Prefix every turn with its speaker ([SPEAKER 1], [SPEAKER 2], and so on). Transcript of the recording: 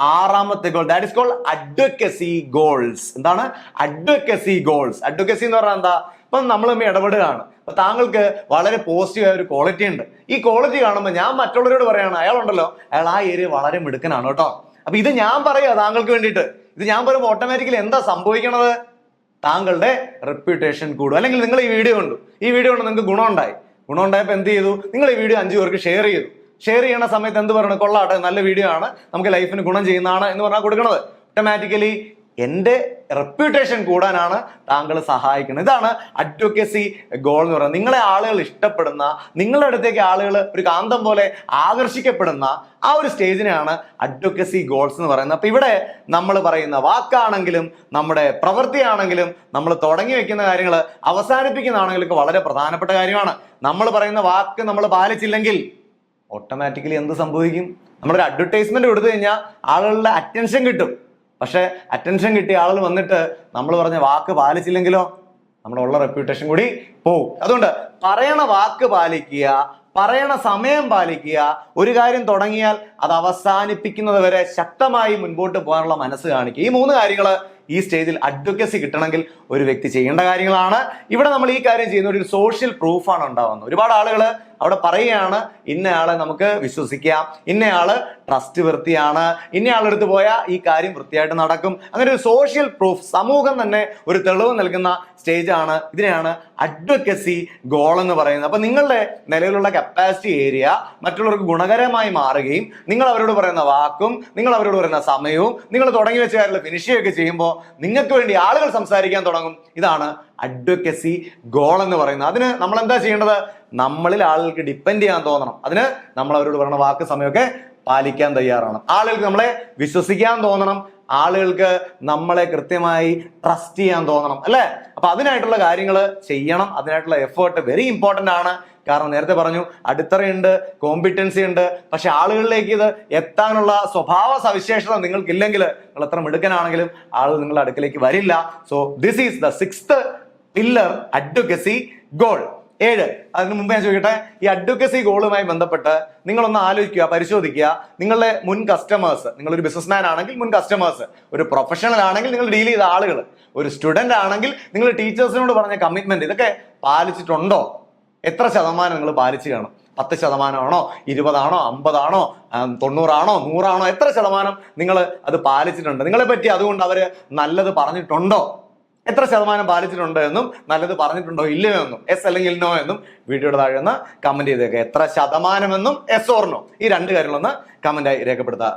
[SPEAKER 1] ആറാമത്തെ goal, that is called advocacy goals. എന്താണ് advocacy goals? Advocacy എന്ന് പറഞ്ഞാൽ എന്താ? ഇപ്പം നമ്മൾ ഇടപെടുകയാണ്. അപ്പൊ താങ്കൾക്ക് വളരെ പോസിറ്റീവായ ഒരു ക്വാളിറ്റി ഉണ്ട്. ഈ ക്വാളിറ്റി കാണുമ്പോൾ ഞാൻ മറ്റുള്ളവരോട് പറയാണ്, അയാളുണ്ടല്ലോ, അയാൾ ആ ഏരിയ വളരെ മിടുക്കനാണ് കേട്ടോ. അപ്പൊ ഇത് ഞാൻ പറയാ താങ്കൾക്ക് വേണ്ടിയിട്ട്. ഇത് ഞാൻ പറയുമ്പോൾ ഓട്ടോമാറ്റിക്കലി എന്താ സംഭവിക്കണത്? താങ്കളുടെ റെപ്യൂട്ടേഷൻ കൂടും. അല്ലെങ്കിൽ നിങ്ങൾ ഈ വീഡിയോ കണ്ടു, ഈ വീഡിയോ കൊണ്ട് നിങ്ങൾക്ക് ഗുണം ഉണ്ടായപ്പോൾ എന്ത് ചെയ്തു? നിങ്ങൾ ഈ വീഡിയോ 5 പേർക്ക് ഷെയർ ചെയ്തു. ഷെയർ ചെയ്യണ സമയത്ത് എന്ത് പറയണം? കൊള്ളാട്ടെ, നല്ല വീഡിയോ ആണ്, നമുക്ക് ലൈഫിന് ഗുണം ചെയ്യുന്നതാണ് എന്ന് പറഞ്ഞാൽ കൊടുക്കണത്. ഓട്ടോമാറ്റിക്കലി എൻ്റെ റെപ്യൂട്ടേഷൻ കൂടാനാണ് താങ്കൾ സഹായിക്കുന്നത്. ഇതാണ് അഡ്വക്കസി ഗോൾ എന്ന് പറയുന്നത്. നിങ്ങളെ ആളുകൾ ഇഷ്ടപ്പെടുന്ന, നിങ്ങളുടെ അടുത്തേക്ക് ആളുകൾ ഒരു കാന്തം പോലെ ആകർഷിക്കപ്പെടുന്ന ആ ഒരു സ്റ്റേജിനെയാണ് അഡ്വക്കസി ഗോൾസ് എന്ന് പറയുന്നത്. അപ്പൊ ഇവിടെ നമ്മൾ പറയുന്ന വാക്കാണെങ്കിലും നമ്മുടെ പ്രവൃത്തിയാണെങ്കിലും നമ്മൾ തുടങ്ങി വെക്കുന്ന കാര്യങ്ങൾ അവസാനിപ്പിക്കുന്നതാണെങ്കിലും ഒക്കെ വളരെ പ്രധാനപ്പെട്ട കാര്യമാണ്. നമ്മൾ പറയുന്ന വാക്ക് നമ്മൾ പാലിച്ചില്ലെങ്കിൽ ഓട്ടോമാറ്റിക്കലി എന്ത് സംഭവിക്കും? നമ്മളൊരു അഡ്വർടൈസ്മെന്റ് കൊടുത്തു കഴിഞ്ഞാൽ ആളുകളുടെ അറ്റൻഷൻ കിട്ടും. പക്ഷെ അറ്റൻഷൻ കിട്ടിയ ആളുകൾ വന്നിട്ട് നമ്മൾ പറഞ്ഞ വാക്ക് പാലിച്ചില്ലെങ്കിലോ നമ്മുടെ ഉള്ള റെപ്യൂട്ടേഷൻ കൂടി പോവും. അതുകൊണ്ട് പറയണ വാക്ക് പാലിക്കുക, പറയണ സമയം പാലിക്കുക, ഒരു കാര്യം തുടങ്ങിയാൽ അത് അവസാനിപ്പിക്കുന്നത് വരെ ശക്തമായി മുൻപോട്ട് പോകാനുള്ള മനസ്സ് കാണിക്കുക. ഈ 3 കാര്യങ്ങൾ ഈ സ്റ്റേജിൽ അഡ്വക്കസി കിട്ടണമെങ്കിൽ ഒരു വ്യക്തി ചെയ്യേണ്ട കാര്യങ്ങളാണ്. ഇവിടെ നമ്മൾ ഈ കാര്യം ചെയ്യുന്ന ഒരു സോഷ്യൽ പ്രൂഫാണ് ഉണ്ടാവുന്നത്. ഒരുപാട് ആളുകൾ അവിടെ പറയുകയാണ്, ഇന്നയാളെ നമുക്ക് വിശ്വസിക്കാം, ഇന്നയാള് ട്രസ്റ്റ് വൃത്തിയാണ്, ഇന്നയാളെടുത്ത് പോയാൽ ഈ കാര്യം വൃത്തിയായിട്ട് നടക്കും. അങ്ങനെ ഒരു സോഷ്യൽ പ്രൂഫ്, സമൂഹം തന്നെ ഒരു തെളിവ് നൽകുന്ന സ്റ്റേജാണ്. ഇതിനെയാണ് അഡ്വക്കസി ഗോൾ എന്ന് പറയുന്നത്. അപ്പൊ നിങ്ങളുടെ നിലവിലുള്ള കപ്പാസിറ്റി ഏരിയ മറ്റുള്ളവർക്ക് ഗുണകരമായി മാറുകയും നിങ്ങൾ അവരോട് പറയുന്ന വാക്കും നിങ്ങൾ അവരോട് പറയുന്ന സമയവും നിങ്ങൾ തുടങ്ങി വെച്ച കാര്യങ്ങൾ ഫിനിഷ് ചെയ്യുകയൊക്കെ ചെയ്യുമ്പോൾ നിങ്ങൾക്ക് വേണ്ടി ആളുകൾ സംസാരിക്കാൻ തുടങ്ങും. ഇതാണ് അഡ്വക്കസി ഗോൾ എന്ന് പറയുന്നത്. അതിന് നമ്മൾ എന്താ ചെയ്യേണ്ടത്? നമ്മളിൽ ആളുകൾക്ക് ഡിപ്പെൻഡ് ചെയ്യാൻ തോന്നണം. അതിന് നമ്മൾ അവരോട് പറയുന്ന വാക്ക് സമയമൊക്കെ പാലിക്കാൻ തയ്യാറാണ്. ആളുകൾക്ക് നമ്മളെ വിശ്വസിക്കാൻ തോന്നണം, ആളുകൾക്ക് നമ്മളെ കൃത്യമായി ട്രസ്റ്റ് ചെയ്യാൻ തോന്നണം, അല്ലെ? അപ്പൊ അതിനായിട്ടുള്ള കാര്യങ്ങൾ ചെയ്യണം. അതിനായിട്ടുള്ള എഫേർട്ട് വെരി ഇമ്പോർട്ടന്റ് ആണ്. കാരണം നേരത്തെ പറഞ്ഞു, അടിത്തറയുണ്ട്, കോമ്പിറ്റൻസി ഉണ്ട്, പക്ഷെ ആളുകളിലേക്ക് ഇത് എത്താനുള്ള സ്വഭാവ സവിശേഷത നിങ്ങൾക്കില്ലെങ്കിൽ നിങ്ങൾ എത്ര മിടുക്കനാണെങ്കിലും ആളുകൾ നിങ്ങളുടെ അടുക്കലേക്ക് വരില്ല. So this is the 6th pillar, advocacy goal. 7. അതിന് മുമ്പ് ഞാൻ ചോദിക്കട്ടെ, ഈ അഡ്വക്കസി ഗോളുമായി ബന്ധപ്പെട്ട് നിങ്ങളൊന്ന് ആലോചിക്കുക, പരിശോധിക്കുക. നിങ്ങളുടെ മുൻ കസ്റ്റമേഴ്സ്, നിങ്ങളൊരു ബിസിനസ്മാൻ ആണെങ്കിൽ മുൻ കസ്റ്റമേഴ്സ്, ഒരു പ്രൊഫഷണൽ ആണെങ്കിൽ നിങ്ങൾ ഡീൽ ചെയ്ത ആളുകൾ, ഒരു സ്റ്റുഡന്റ് ആണെങ്കിൽ നിങ്ങൾ ടീച്ചേഴ്സിനോട് പറഞ്ഞ കമ്മിറ്റ്മെന്റ്, ഇതൊക്കെ പാലിച്ചിട്ടുണ്ടോ? എത്ര ശതമാനം നിങ്ങൾ പാലിച്ചു കാണും? 10% ആണോ, 20 ആണോ, 50 ആണോ, 90 ആണോ, 100 ആണോ? എത്ര ശതമാനം നിങ്ങൾ അത് പാലിച്ചിട്ടുണ്ട്? നിങ്ങളെ പറ്റി അതുകൊണ്ട് അവര് നല്ലത് പറഞ്ഞിട്ടുണ്ടോ? എത്ര ശതമാനം പാലിച്ചിട്ടുണ്ട് എന്നും നല്ലത് പറഞ്ഞിട്ടുണ്ടോ ഇല്ലയോ എന്നും, എസ് അല്ലെങ്കിൽ നോ എന്നും വീഡിയോയുടെ താഴെ ഒന്ന് കമന്റ് ചെയ്തേക്കുക. എത്ര ശതമാനം എന്നും എസ് ഓർ നോ, ഈ 2 കാര്യങ്ങളൊന്ന് കമന്റായി രേഖപ്പെടുത്തുക.